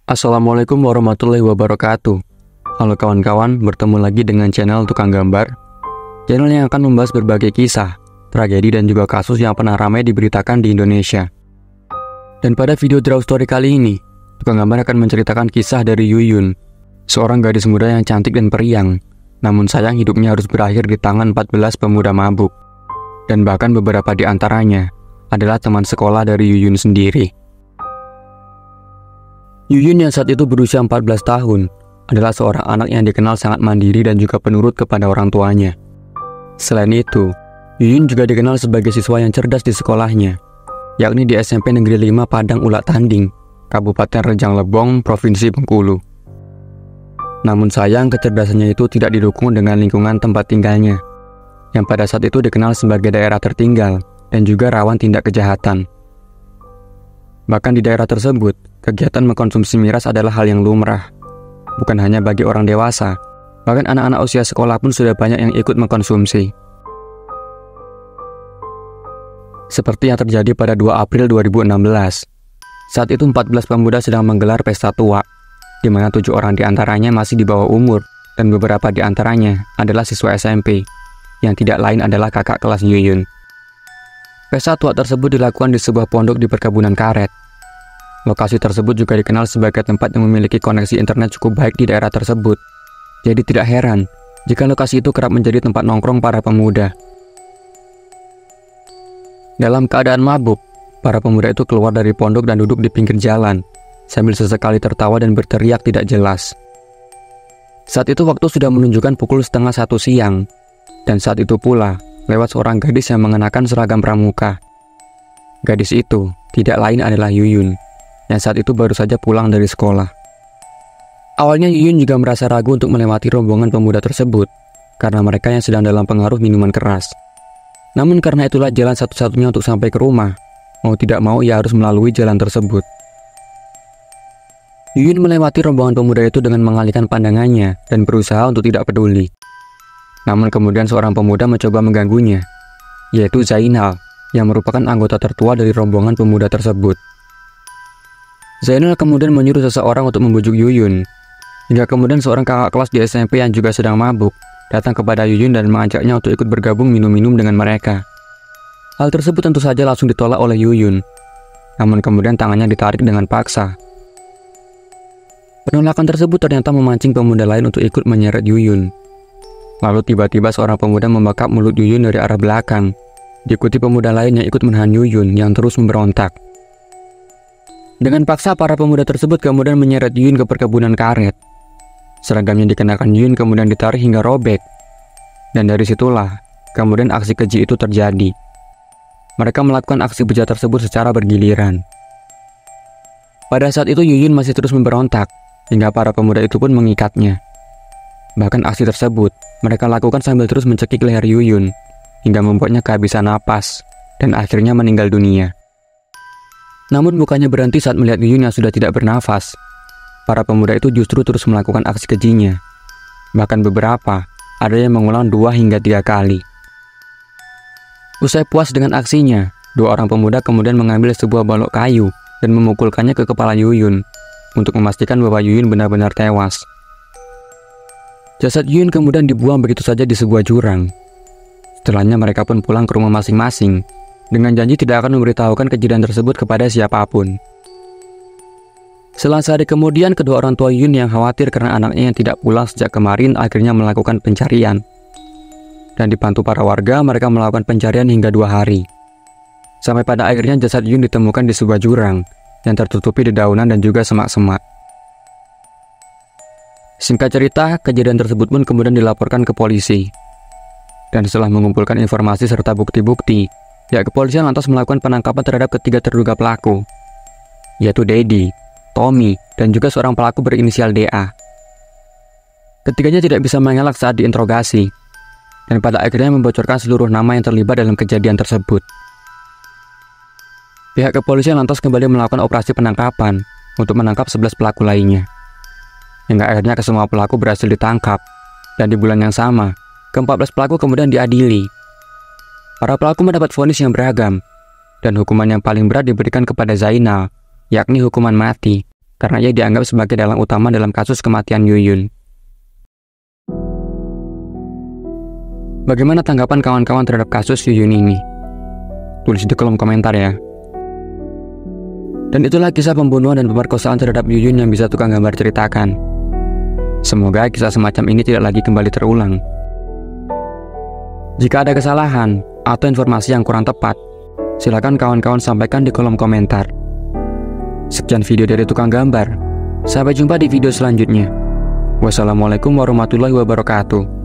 Assalamualaikum warahmatullahi wabarakatuh. Halo kawan-kawan, bertemu lagi dengan channel Tukang Gambar. Channel yang akan membahas berbagai kisah, tragedi dan juga kasus yang pernah ramai diberitakan di Indonesia. Dan pada video Draw Story kali ini, Tukang Gambar akan menceritakan kisah dari Yuyun, seorang gadis muda yang cantik dan periang. Namun sayang hidupnya harus berakhir di tangan 14 pemuda mabuk. Dan bahkan beberapa di antaranya adalah teman sekolah dari Yuyun sendiri. Yuyun yang saat itu berusia 14 tahun adalah seorang anak yang dikenal sangat mandiri dan juga penurut kepada orang tuanya. Selain itu, Yuyun juga dikenal sebagai siswa yang cerdas di sekolahnya, yakni di SMP Negeri 5 Padang Ulak Tanding, Kabupaten Rejang Lebong, Provinsi Bengkulu. Namun sayang kecerdasannya itu tidak didukung dengan lingkungan tempat tinggalnya, yang pada saat itu dikenal sebagai daerah tertinggal dan juga rawan tindak kejahatan. Bahkan di daerah tersebut, kegiatan mengkonsumsi miras adalah hal yang lumrah. Bukan hanya bagi orang dewasa, bahkan anak-anak usia sekolah pun sudah banyak yang ikut mengkonsumsi. Seperti yang terjadi pada 2 April 2016. Saat itu 14 pemuda sedang menggelar pesta tua, di mana 7 orang di antaranya masih di bawah umur, dan beberapa di antaranya adalah siswa SMP, yang tidak lain adalah kakak kelas Yuyun. Pesta tua tersebut dilakukan di sebuah pondok di perkebunan karet. Lokasi tersebut juga dikenal sebagai tempat yang memiliki koneksi internet cukup baik di daerah tersebut. Jadi tidak heran jika lokasi itu kerap menjadi tempat nongkrong para pemuda. Dalam keadaan mabuk, para pemuda itu keluar dari pondok dan duduk di pinggir jalan, sambil sesekali tertawa dan berteriak tidak jelas. Saat itu waktu sudah menunjukkan pukul 12:30 siang, dan saat itu pula lewat seorang gadis yang mengenakan seragam pramuka. Gadis itu tidak lain adalah Yuyun, yang saat itu baru saja pulang dari sekolah. Awalnya Yuyun juga merasa ragu untuk melewati rombongan pemuda tersebut, karena mereka yang sedang dalam pengaruh minuman keras. Namun karena itulah jalan satu-satunya untuk sampai ke rumah, mau tidak mau ia harus melalui jalan tersebut. Yuyun melewati rombongan pemuda itu dengan mengalihkan pandangannya dan berusaha untuk tidak peduli. Namun kemudian seorang pemuda mencoba mengganggunya, yaitu Zainal, yang merupakan anggota tertua dari rombongan pemuda tersebut. Zainal kemudian menyuruh seseorang untuk membujuk Yuyun, hingga kemudian seorang kakak kelas di SMP yang juga sedang mabuk datang kepada Yuyun dan mengajaknya untuk ikut bergabung minum-minum dengan mereka. Hal tersebut tentu saja langsung ditolak oleh Yuyun, namun kemudian tangannya ditarik dengan paksa. Penolakan tersebut ternyata memancing pemuda lain untuk ikut menyeret Yuyun. Lalu tiba-tiba seorang pemuda membekap mulut Yuyun dari arah belakang, diikuti pemuda lain yang ikut menahan Yuyun yang terus memberontak. Dengan paksa para pemuda tersebut kemudian menyeret Yuyun ke perkebunan karet. Seragam yang dikenakan Yuyun kemudian ditarik hingga robek. Dan dari situlah kemudian aksi keji itu terjadi. Mereka melakukan aksi bejat tersebut secara bergiliran. Pada saat itu Yuyun masih terus memberontak, hingga para pemuda itu pun mengikatnya. Bahkan aksi tersebut mereka lakukan sambil terus mencekik leher Yuyun, hingga membuatnya kehabisan napas, dan akhirnya meninggal dunia. Namun bukannya berhenti saat melihat Yuyun yang sudah tidak bernafas. Para pemuda itu justru terus melakukan aksi kejinya. Bahkan beberapa, ada yang mengulang 2 hingga 3 kali. Usai puas dengan aksinya, 2 orang pemuda kemudian mengambil sebuah balok kayu dan memukulkannya ke kepala Yuyun, untuk memastikan bahwa Yuyun benar-benar tewas. Jasad Yuyun kemudian dibuang begitu saja di sebuah jurang. Setelahnya mereka pun pulang ke rumah masing-masing, dengan janji tidak akan memberitahukan kejadian tersebut kepada siapapun. Selang sehari kemudian, kedua orang tua Yuyun yang khawatir karena anaknya yang tidak pulang sejak kemarin akhirnya melakukan pencarian. Dan dibantu para warga, mereka melakukan pencarian hingga 2 hari. Sampai pada akhirnya jasad Yuyun ditemukan di sebuah jurang, yang tertutupi dedaunan dan juga semak-semak. Singkat cerita, kejadian tersebut pun kemudian dilaporkan ke polisi. Dan setelah mengumpulkan informasi serta bukti-bukti, pihak kepolisian lantas melakukan penangkapan terhadap ketiga terduga pelaku, yaitu Dedi, Tommy, dan juga seorang pelaku berinisial DA. Ketiganya tidak bisa mengelak saat diinterogasi, dan pada akhirnya membocorkan seluruh nama yang terlibat dalam kejadian tersebut. Pihak kepolisian lantas kembali melakukan operasi penangkapan untuk menangkap 11 pelaku lainnya. Hingga akhirnya kesemua pelaku berhasil ditangkap, dan di bulan yang sama, ke-14 pelaku kemudian diadili. Para pelaku mendapat vonis yang beragam, dan hukuman yang paling berat diberikan kepada Zainal, yakni hukuman mati. karena ia dianggap sebagai dalang utama dalam kasus kematian Yuyun. Bagaimana tanggapan kawan-kawan terhadap kasus Yuyun ini? Tulis di kolom komentar ya. Dan itulah kisah pembunuhan dan pemerkosaan terhadap Yuyun yang bisa tukang gambar ceritakan. Semoga kisah semacam ini tidak lagi kembali terulang. Jika ada kesalahan atau informasi yang kurang tepat, silakan kawan-kawan sampaikan di kolom komentar. Sekian video dari tukang gambar. Sampai jumpa di video selanjutnya. Wassalamualaikum warahmatullahi wabarakatuh.